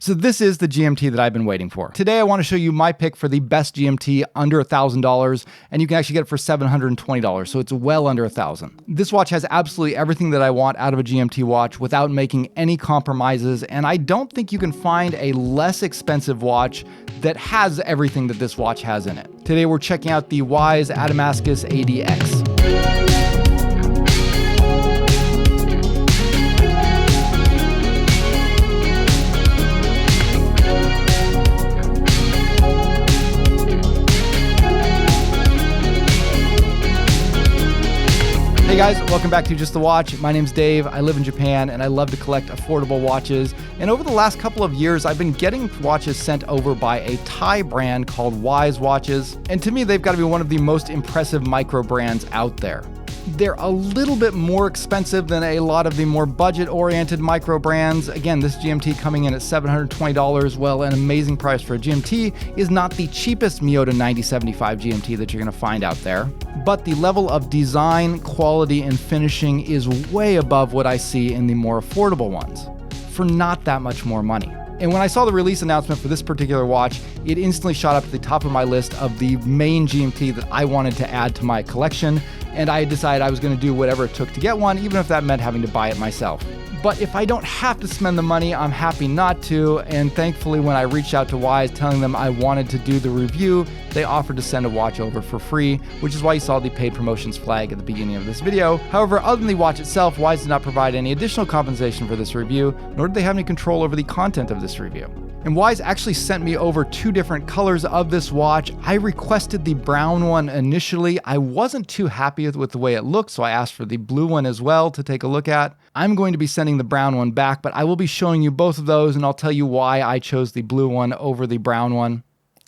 So this is the GMT that I've been waiting for. Today I want to show you my pick for the best GMT under $1,000, and you can actually get it for $720, so it's well under $1,000. This watch has absolutely everything that I want out of a GMT watch without making any compromises, and I don't think you can find a less expensive watch that has everything that this watch has in it. Today we're checking out the Wise Adamascus ADX. Hey guys, welcome back to Just the Watch. My name's Dave. I live in Japan and I love to collect affordable watches. And over the last couple of years, I've been getting watches sent over by a Thai brand called Wise Watches. And to me, they've got to be one of the most impressive micro brands out there. They're a little bit more expensive than a lot of the more budget-oriented micro brands. Again, this GMT coming in at $720, well, an amazing price for a GMT, is not the cheapest Miyota 9075 GMT that you're going to find out there. But the level of design, quality, and finishing is way above what I see in the more affordable ones, for not that much more money. And when I saw the release announcement for this particular watch, it instantly shot up to the top of my list of the main GMT that I wanted to add to my collection, and I decided I was going to do whatever it took to get one, even if that meant having to buy it myself. But if I don't have to spend the money, I'm happy not to, and thankfully when I reached out to Wise telling them I wanted to do the review, they offered to send a watch over for free, which is why you saw the paid promotions flag at the beginning of this video. However, other than the watch itself, Wise did not provide any additional compensation for this review, nor did they have any control over the content of this review. And Wise actually sent me over two different colors of this watch. I requested the brown one initially. I wasn't too happy with the way it looked, so I asked for the blue one as well to take a look at. I'm going to be sending the brown one back, but I will be showing you both of those, and I'll tell you why I chose the blue one over the brown one.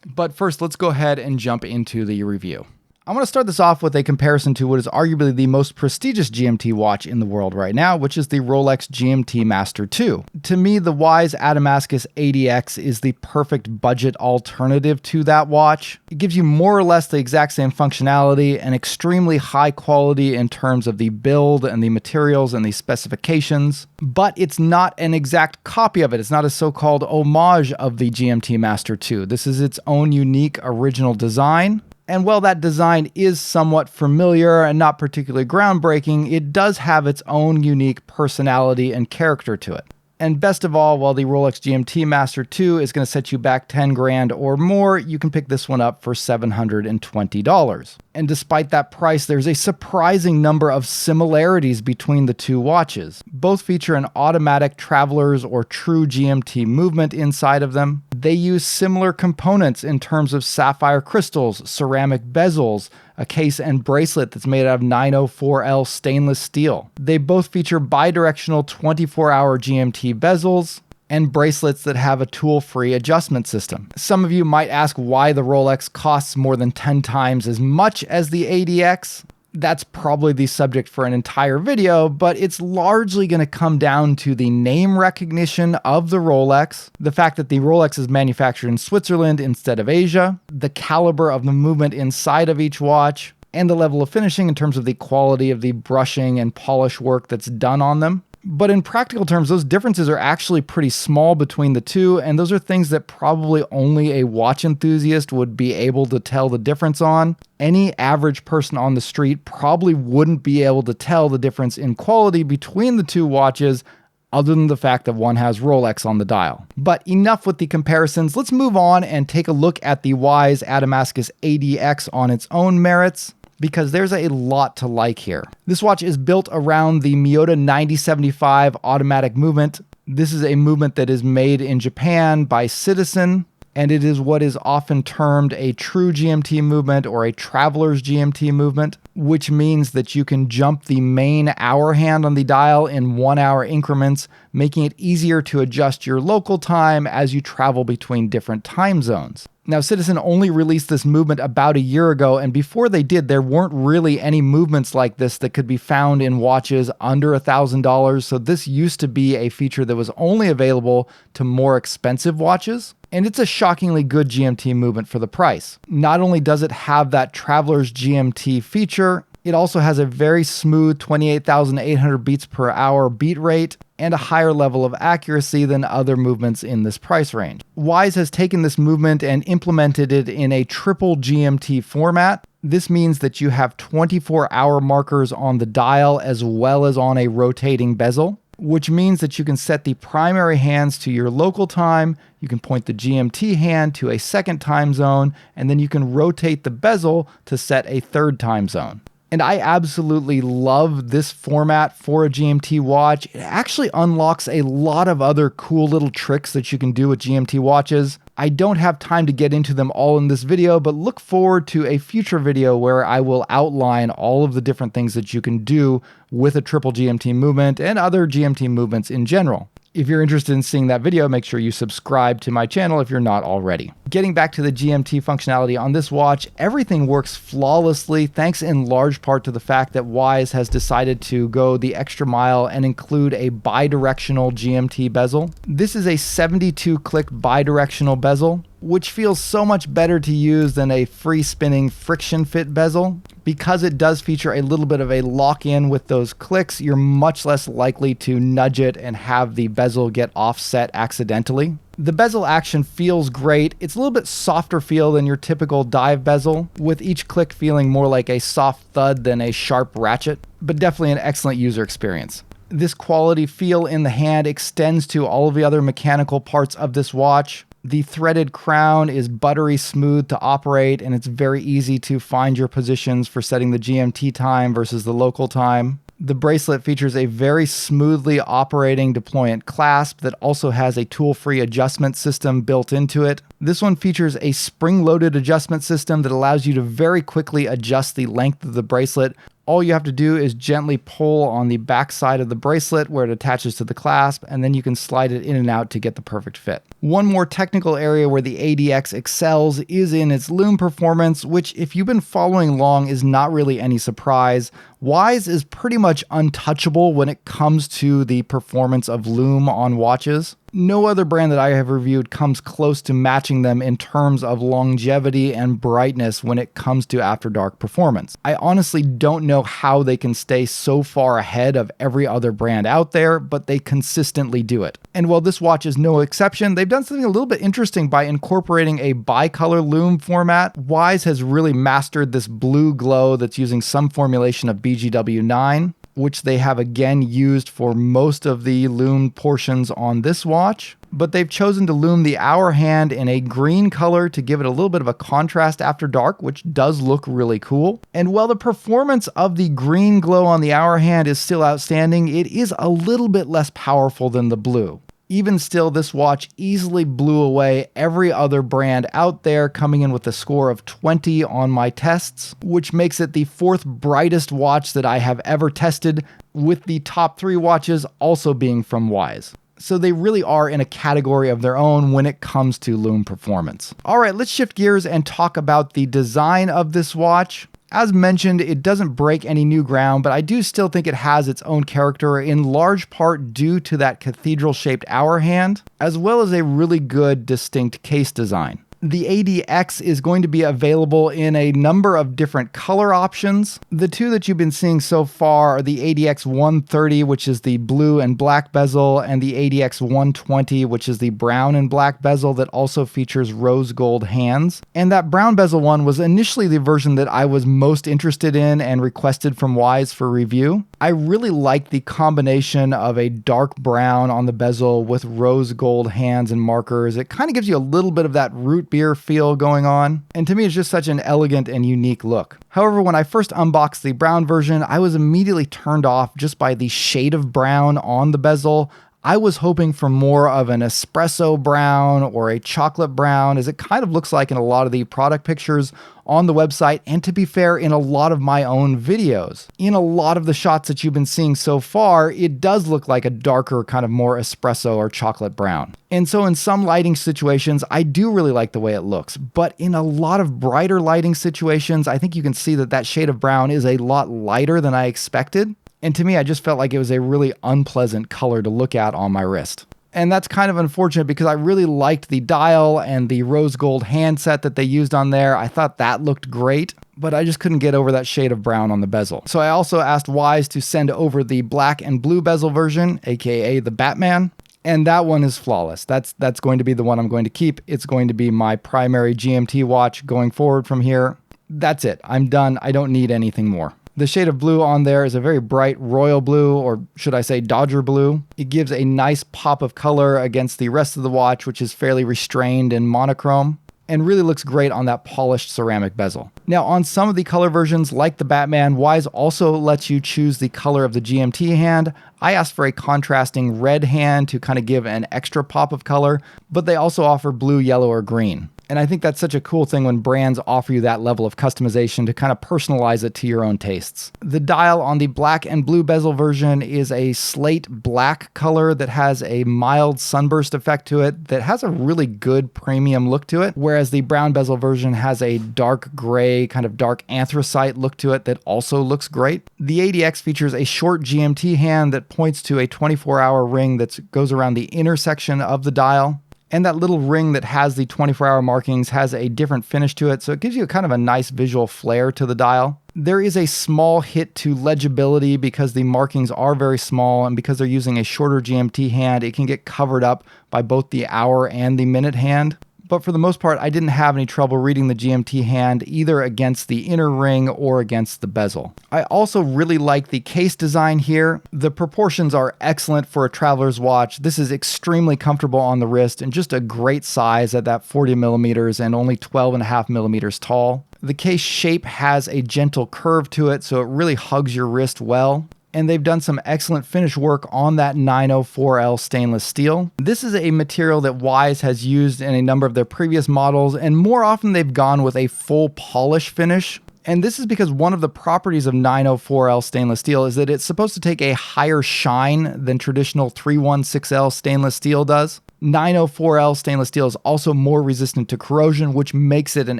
But first, let's go ahead and jump into the review. I want to start this off with a comparison to what is arguably the most prestigious GMT watch in the world right now, which is the Rolex GMT Master 2. To me, the Wise Adamascus ADX is the perfect budget alternative to that watch. It gives you more or less the exact same functionality and extremely high quality in terms of the build and the materials and the specifications, but it's not an exact copy of it. It's not a so-called homage of the GMT Master 2. This is its own unique original design. And while that design is somewhat familiar and not particularly groundbreaking, it does have its own unique personality and character to it. And best of all, while the Rolex GMT Master 2 is going to set you back 10 grand or more, you can pick this one up for $720. And despite that price, there's a surprising number of similarities between the two watches. Both feature an automatic traveler's or true GMT movement inside of them. They use similar components in terms of sapphire crystals, ceramic bezels, a case and bracelet that's made out of 904L stainless steel. They both feature bidirectional 24-hour GMT bezels and bracelets that have a tool-free adjustment system. Some of you might ask why the Rolex costs more than 10 times as much as the ADX. That's probably the subject for an entire video, but it's largely going to come down to the name recognition of the Rolex, the fact that the Rolex is manufactured in Switzerland instead of Asia, the caliber of the movement inside of each watch, and the level of finishing in terms of the quality of the brushing and polish work that's done on them. But in practical terms, those differences are actually pretty small between the two, and those are things that probably only a watch enthusiast would be able to tell the difference on. Any average person on the street probably wouldn't be able to tell the difference in quality between the two watches, other than the fact that one has Rolex on the dial. But enough with the comparisons. Let's move on and take a look at the Wise Adamascus ADX on its own merits, because there's a lot to like here. This watch is built around the Miyota 9075 automatic movement. This is a movement that is made in Japan by Citizen, and it is what is often termed a true GMT movement or a traveler's GMT movement, which means that you can jump the main hour hand on the dial in 1 hour increments, making it easier to adjust your local time as you travel between different time zones. Now, Citizen only released this movement about a year ago, and before they did, there weren't really any movements like this that could be found in watches under $1,000, so this used to be a feature that was only available to more expensive watches. And it's a shockingly good GMT movement for the price. Not only does it have that traveler's GMT feature, It also has a very smooth 28,800 beats per hour beat rate and a higher level of accuracy than other movements in this price range. Wise has taken this movement and implemented it in a triple GMT format. This means that you have 24-hour markers on the dial as well as on a rotating bezel, which means that you can set the primary hands to your local time, you can point the GMT hand to a second time zone, and then you can rotate the bezel to set a third time zone. And I absolutely love this format for a GMT watch. It actually unlocks a lot of other cool little tricks that you can do with GMT watches. I don't have time to get into them all in this video, but look forward to a future video where I will outline all of the different things that you can do with a triple GMT movement and other GMT movements in general. If you're interested in seeing that video, make sure you subscribe to my channel if you're not already. Getting back to the GMT functionality on this watch, everything works flawlessly thanks in large part to the fact that Wise has decided to go the extra mile and include a bidirectional GMT bezel. This is a 72-click bidirectional bezel, which feels so much better to use than a free-spinning friction fit bezel. Because it does feature a little bit of a lock-in with those clicks, you're much less likely to nudge it and have the bezel get offset accidentally. The bezel action feels great. It's a little bit softer feel than your typical dive bezel, with each click feeling more like a soft thud than a sharp ratchet, but definitely an excellent user experience. This quality feel in the hand extends to all of the other mechanical parts of this watch. The threaded crown is buttery smooth to operate, and it's very easy to find your positions for setting the GMT time versus the local time. The bracelet features a very smoothly operating deployant clasp that also has a tool-free adjustment system built into it. This one features a spring-loaded adjustment system that allows you to very quickly adjust the length of the bracelet. All you have to do is gently pull on the back side of the bracelet where it attaches to the clasp, and then you can slide it in and out to get the perfect fit. One more technical area where the ADX excels is in its LUME performance, which, if you've been following along, is not really any surprise. Wise is pretty much untouchable when it comes to the performance of LUME on watches. No other brand that I have reviewed comes close to matching them in terms of longevity and brightness when it comes to after dark performance. I honestly don't know how they can stay so far ahead of every other brand out there, but they consistently do it. And while this watch is no exception, they've done something a little bit interesting by incorporating a bicolor LUME format. Wise has really mastered this blue glow that's using some formulation of BGW9, which they have again used for most of the LUME portions on this watch. But they've chosen to LUME the hour hand in a green color to give it a little bit of a contrast after dark, which does look really cool. And while the performance of the green glow on the hour hand is still outstanding, it is a little bit less powerful than the blue. Even still, this watch easily blew away every other brand out there, coming in with a score of 20 on my tests, which makes it the fourth brightest watch that I have ever tested, with the top 3 watches also being from Wise. So they really are in a category of their own when it comes to LUME performance. All right, let's shift gears and talk about the design of this watch. As mentioned, it doesn't break any new ground, but I do still think it has its own character, in large part due to that cathedral-shaped hour hand, as well as a really good, distinct case design. The ADX is going to be available in a number of different color options. The two that you've been seeing so far are the ADX 130, which is the blue and black bezel, and the ADX 120, which is the brown and black bezel that also features rose gold hands. And that brown bezel one was initially the version that I was most interested in and requested from Wise for review. I really like the combination of a dark brown on the bezel with rose gold hands and markers. It kind of gives you a little bit of that root beer feel going on, and to me it's just such an elegant and unique look. However, when I first unboxed the brown version, I was immediately turned off just by the shade of brown on the bezel. I was hoping for more of an espresso brown or a chocolate brown, as it kind of looks like in a lot of the product pictures on the website, and to be fair, in a lot of my own videos. In a lot of the shots that you've been seeing so far, it does look like a darker, kind of more espresso or chocolate brown. And so in some lighting situations, I do really like the way it looks, but in a lot of brighter lighting situations, I think you can see that that shade of brown is a lot lighter than I expected. And to me, I just felt like it was a really unpleasant color to look at on my wrist. And that's kind of unfortunate because I really liked the dial and the rose gold handset that they used on there. I thought that looked great. but I just couldn't get over that shade of brown on the bezel. So I also asked Wise to send over the black and blue bezel version, aka the Batman. And that one is flawless. That's going to be the one I'm going to keep. It's going to be my primary GMT watch going forward from here. That's it. I'm done. I don't need anything more. The shade of blue on there is a very bright royal blue, or should I say Dodger blue. It gives a nice pop of color against the rest of the watch, which is fairly restrained and monochrome, and really looks great on that polished ceramic bezel. Now, on some of the color versions, like the Batman, Wise also lets you choose the color of the GMT hand. I asked for a contrasting red hand to kind of give an extra pop of color, but they also offer blue, yellow, or green. And I think that's such a cool thing when brands offer you that level of customization to kind of personalize it to your own tastes. The dial on the black and blue bezel version is a slate black color that has a mild sunburst effect to it that has a really good premium look to it, whereas the brown bezel version has a dark gray, kind of dark anthracite look to it that also looks great. The ADX features a short GMT hand that points to a 24-hour ring that goes around the intersection of the dial. And that little ring that has the 24-hour markings has a different finish to it, so it gives you kind of a nice visual flair to the dial. There is a small hit to legibility because the markings are very small, and because they're using a shorter GMT hand, it can get covered up by both the hour and the minute hand. But for the most part, I didn't have any trouble reading the GMT hand either against the inner ring or against the bezel. I also really like the case design here. The proportions are excellent for a traveler's watch. This is extremely comfortable on the wrist and just a great size at that 40 millimeters and only 12.5 millimeters tall. The case shape has a gentle curve to it, so it really hugs your wrist well. And they've done some excellent finish work on that 904L stainless steel. This is a material that Wise has used in a number of their previous models, and more often they've gone with a full polish finish. And this is because one of the properties of 904L stainless steel is that it's supposed to take a higher shine than traditional 316L stainless steel does. 904L stainless steel is also more resistant to corrosion, which makes it an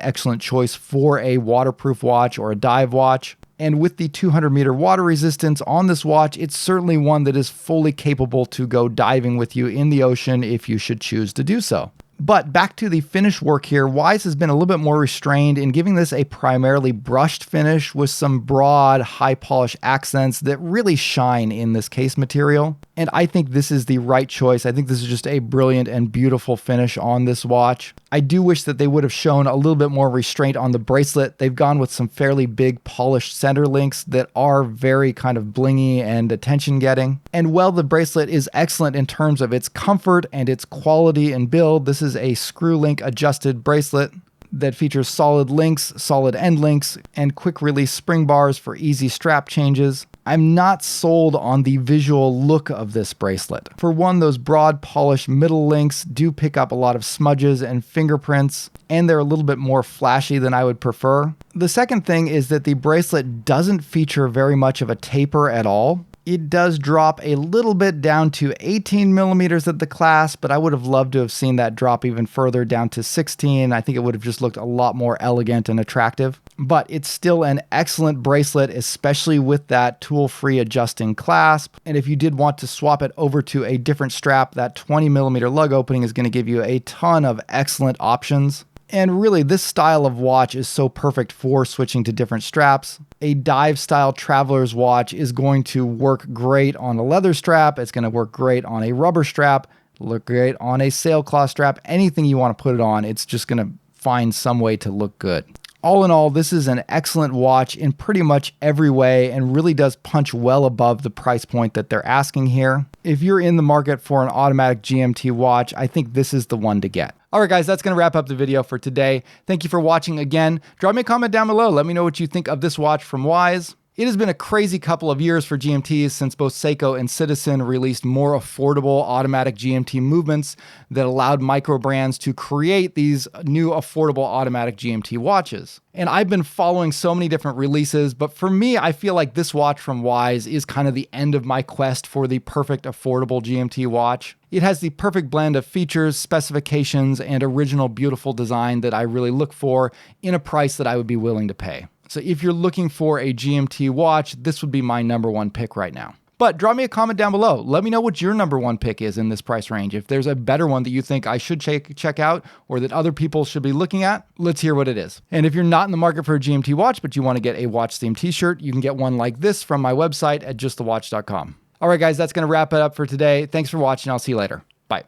excellent choice for a waterproof watch or a dive watch. And with the 200-meter water resistance on this watch, it's certainly one that is fully capable to go diving with you in the ocean if you should choose to do so. But back to the finish work here, Wise has been a little bit more restrained in giving this a primarily brushed finish with some broad, high polish accents that really shine in this case material. And I think this is the right choice. I think this is just a brilliant and beautiful finish on this watch. I do wish that they would have shown a little bit more restraint on the bracelet. They've gone with some fairly big polished center links that are very kind of blingy and attention-getting. And while the bracelet is excellent in terms of its comfort and its quality and build, this is a screw link adjusted bracelet that features solid links, solid end links, and quick release spring bars for easy strap changes. I'm not sold on the visual look of this bracelet. For one, those broad polished middle links do pick up a lot of smudges and fingerprints, and they're a little bit more flashy than I would prefer. The second thing is that the bracelet doesn't feature very much of a taper at all. It does drop a little bit down to 18 millimeters at the clasp, but I would have loved to have seen that drop even further down to 16. I think it would have just looked a lot more elegant and attractive. But it's still an excellent bracelet, especially with that tool-free adjusting clasp. And if you did want to swap it over to a different strap, that 20 millimeter lug opening is going to give you a ton of excellent options. And really, this style of watch is so perfect for switching to different straps. A dive-style traveler's watch is going to work great on a leather strap. It's going to work great on a rubber strap, look great on a sailcloth strap. Anything you want to put it on, it's just going to find some way to look good. All in all, this is an excellent watch in pretty much every way and really does punch well above the price point that they're asking here. If you're in the market for an automatic GMT watch, I think this is the one to get. All right, guys, that's going to wrap up the video for today. Thank you for watching again. Drop me a comment down below. Let me know what you think of this watch from Wise. It has been a crazy couple of years for GMTs since both Seiko and Citizen released more affordable automatic GMT movements that allowed micro brands to create these new affordable automatic GMT watches. And I've been following so many different releases, but for me, I feel like this watch from Wise is kind of the end of my quest for the perfect affordable GMT watch. It has the perfect blend of features, specifications, and original beautiful design that I really look for in a price that I would be willing to pay. So if you're looking for a GMT watch, this would be my #1 pick right now. But drop me a comment down below. Let me know what your number one pick is in this price range. If there's a better one that you think I should check out or that other people should be looking at, let's hear what it is. And if you're not in the market for a GMT watch, but you want to get a watch themed t-shirt, you can get one like this from my website at justthewatch.com. All right, guys, that's going to wrap it up for today. Thanks for watching. I'll see you later. Bye.